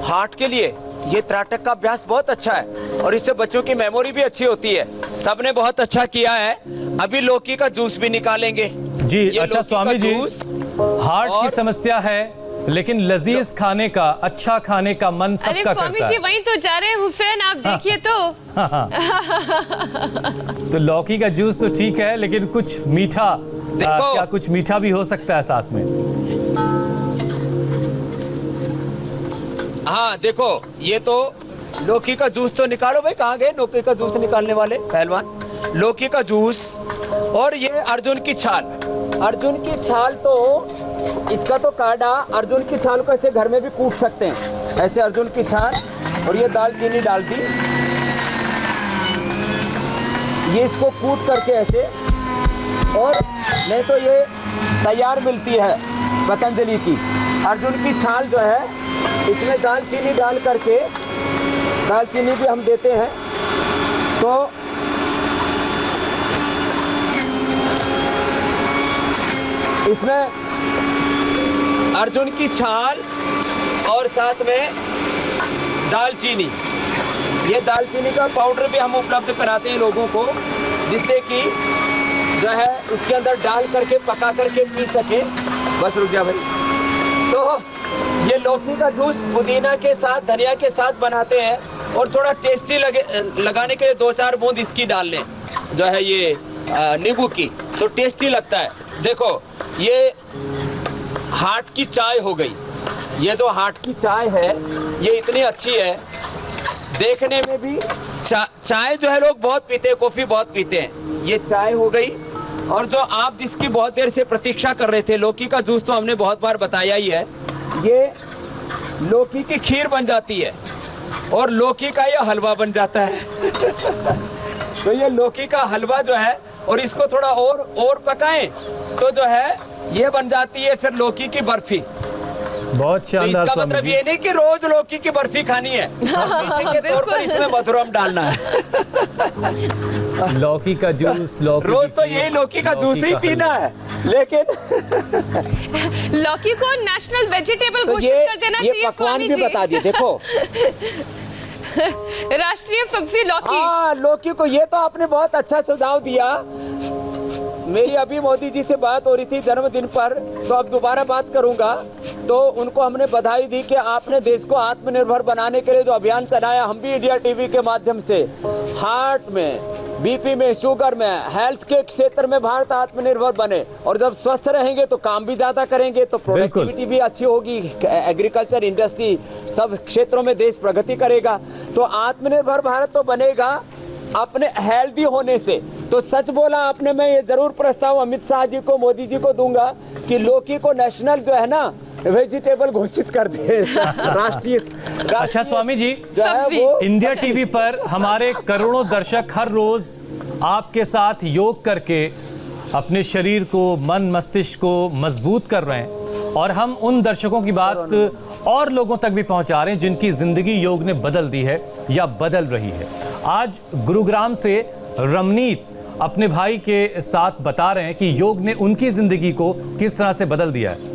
हार्ट के लिए ये त्राटक का अभ्यास बहुत अच्छा है, और इससे बच्चों की मेमोरी भी अच्छी होती है। सबने बहुत अच्छा किया है। अभी लौकी का जूस भी निकालेंगे जी। अच्छा स्वामी जी, हार्ट की समस्या है, लेकिन लजीज खाने का, अच्छा खाने का मन सबका करता है। स्वामी जी वहीं तो जा रहे हैं हुसैन, आप देखिए तो। तो लौकी का जूस तो ठीक है, लेकिन कुछ मीठा, क्या कुछ मीठा भी हो सकता है साथ में? हाँ देखो, ये तो लौकी का जूस तो निकालो भाई, कहाँ गए लौकी का जूस निकालने वाले पहलवान? लौकी का जूस, और ये अर्जुन की छाल। अर्जुन की छाल तो, इसका तो काढ़ा, अर्जुन की छाल को ऐसे घर में भी कूट सकते हैं, ऐसे अर्जुन की छाल, और ये दालचीनी डाल दी, ये इसको कूट करके ऐसे, और नहीं तो ये तैयार मिलती है पतंजलि की अर्जुन की छाल जो है, इसमें दालचीनी डाल करके, दालचीनी भी हम देते हैं, तो इसमें अर्जुन की छाल और साथ में दालचीनी, ये दालचीनी का पाउडर भी हम उपलब्ध कराते हैं लोगों को, जिससे कि जो है उसके अंदर डाल करके पका करके पी सके। बस रुक जा भाई। तो ये लौकी का जूस पुदीना के साथ धनिया के साथ बनाते हैं और थोड़ा टेस्टी लगाने के लिए 2-4 बूंद इसकी डाल लें, जो है ये नींबू की, तो टेस्टी लगता है। देखो ये हार्ट की चाय हो गई। ये जो हार्ट की चाय है ये इतनी अच्छी है देखने में भी। चाय जो है लोग बहुत पीते हैं, कॉफी बहुत पीते हैं, ये चाय हो गई। और जो आप जिसकी बहुत देर से प्रतीक्षा कर रहे थे, लौकी का जूस, तो हमने बहुत बार बताया ही है। ये लौकी की खीर बन जाती है और लौकी का ये हलवा बन जाता है। तो ये लौकी का हलवा जो है, और इसको थोड़ा और पकाएं तो जो है ये बन जाती है फिर लौकी की बर्फी। बहुत तो शानदार इसका स्वामी मतलब जी। ये नहीं कि रोज लौकी की बर्फी खानी है, मीठे के तौर पर इसमें मधुरम डालना है। लौकी का जूस, लौकी रोज की तो खीर, यही लौकी का जूस ही का पीना हलवा। है, लेकिन लौकी को नेशनल वेजिटेबल तो घोषित कर देना ये चाहिए पकवान स्वामी भी जी। बता दिए। देखो राष्ट्रीय सब्जी लौकी। हाँ, लौकी को, ये तो आपने बहुत अच्छा सुझाव दिया। मेरी अभी मोदी जी से बात हो रही थी जन्मदिन पर, तो अब दोबारा बात करूंगा। तो उनको हमने बधाई दी कि आपने देश को आत्मनिर्भर बनाने के लिए जो अभियान चलाया, हम भी इंडिया टीवी के माध्यम से हार्ट में, बीपी में, शुगर में, हेल्थ के क्षेत्र में भारत आत्मनिर्भर बने। और जब स्वस्थ रहेंगे तो काम भी ज्यादा करेंगे, तो प्रोडक्टिविटी भी अच्छी होगी, एग्रीकल्चर, इंडस्ट्री, सब क्षेत्रों में देश प्रगति करेगा। तो आत्मनिर्भर भारत तो बनेगा अपने हेल्दी होने से। तो सच बोला आपने। मैं ये जरूर प्रस्ताव अमित शाह जी को, मोदी जी को दूंगा कि लौकी को नेशनल जो है ना वेजिटेबल घोषित कर दे, राष्ट्रीय। अच्छा स्वामी जी, जो है वो इंडिया टीवी पर हमारे करोड़ों दर्शक हर रोज आपके साथ योग करके अपने शरीर को, मन मस्तिष्क को मजबूत कर रहे हैं, और हम उन दर्शकों की बात और लोगों तक भी पहुंचा रहे हैं जिनकी जिंदगी योग ने बदल दी है या बदल रही है। आज गुरुग्राम से रमनीत अपने भाई के साथ बता रहे हैं कि योग ने उनकी जिंदगी को किस तरह से बदल दिया है।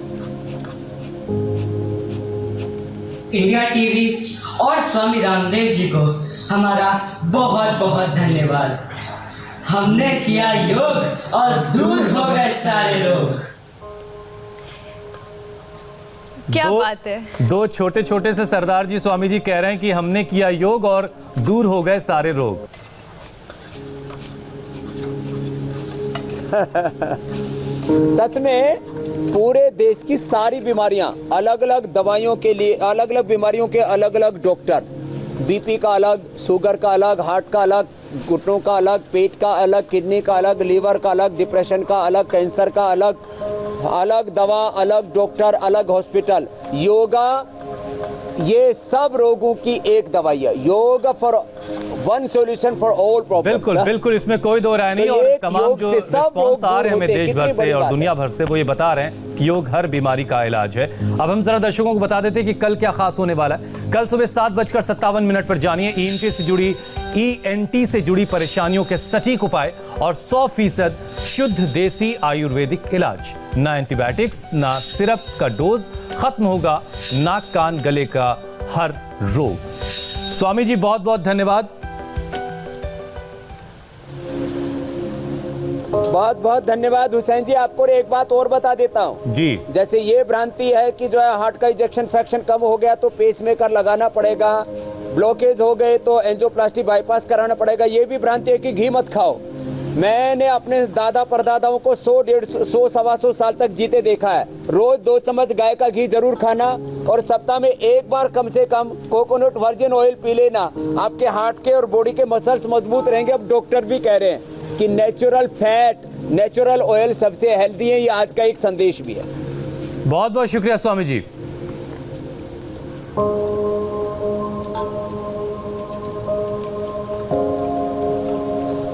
इंडिया टीवी और स्वामी रामदेव जी को हमारा बहुत बहुत धन्यवाद। हमने किया योग और दूर हो गए सारे रोग। क्या बात है। दो छोटे छोटे से सरदार जी स्वामी जी कह रहे हैं कि हमने किया योग और दूर हो गए सारे रोग। सच में पूरे देश की सारी बीमारियां, अलग अलग दवाइयों के लिए, अलग अलग बीमारियों के अलग अलग डॉक्टर, बीपी का अलग, शुगर का अलग, हार्ट का अलग, घुटनों का अलग, पेट का अलग, किडनी का अलग, लीवर का अलग, डिप्रेशन का अलग, कैंसर का अलग, अलग दवा, अलग डॉक्टर, अलग हॉस्पिटल। योगा ये सब रोगों की एक दवाई है। Yoga for one solution for all problem. बिल्कुल बिल्कुल, इसमें कोई दो राय नहीं। तो और एक तमाम योग जो से सब रिस्पॉन्स रोग आ रहे हैं दूर हमें होते हैं, देश भर कितनी से बड़ी और बात दुनिया भर से, वो ये बता रहे हैं कि योग हर बीमारी का इलाज है। अब हम जरा दर्शकों को बता देते हैं कि कल क्या खास होने वाला है। कल सुबह 7:57 पर जानिए ENT से जुड़ी परेशानियों के सटीक उपाय और 100% शुद्ध देसी आयुर्वेदिक इलाज। ना एंटीबायोटिक्स, ना सिरप का डोज। खत्म होगा नाक कान गले का हर रोग। स्वामी जी बहुत बहुत धन्यवाद। बहुत बहुत धन्यवाद हुसैन जी। आपको एक बात और बता देता हूँ जी। जैसे ये भ्रांति है कि जो है हार्ट का इजेक्शन फ्रैक्शन कम हो गया तो पेसमेकर लगाना पड़ेगा, ब्लॉकेज हो गए तो एंजियोप्लास्टी बाईपास कराना पड़ेगा। ये भी भ्रांति है कि घी मत खाओ। मैंने अपने दादा परदादाओं को 100-150 साल तक जीते देखा है। रोज 2 चम्मच गाय का घी जरूर खाना और सप्ताह में एक बार कम से कम कोकोनट वर्जिन ऑयल पी लेना। आपके हार्ट के और बॉडी के मसल्स मजबूत रहेंगे। अब डॉक्टर भी कह रहे हैं कि नेचुरल फैट, नेचुरल ऑयल सबसे हेल्दी है। ये आज का एक संदेश भी है। बहुत बहुत शुक्रिया स्वामी जी।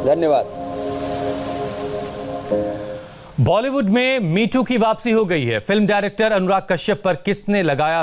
धन्यवाद। बॉलीवुड में मीटू की वापसी हो गई है। फिल्म डायरेक्टर अनुराग कश्यप पर किसने लगाया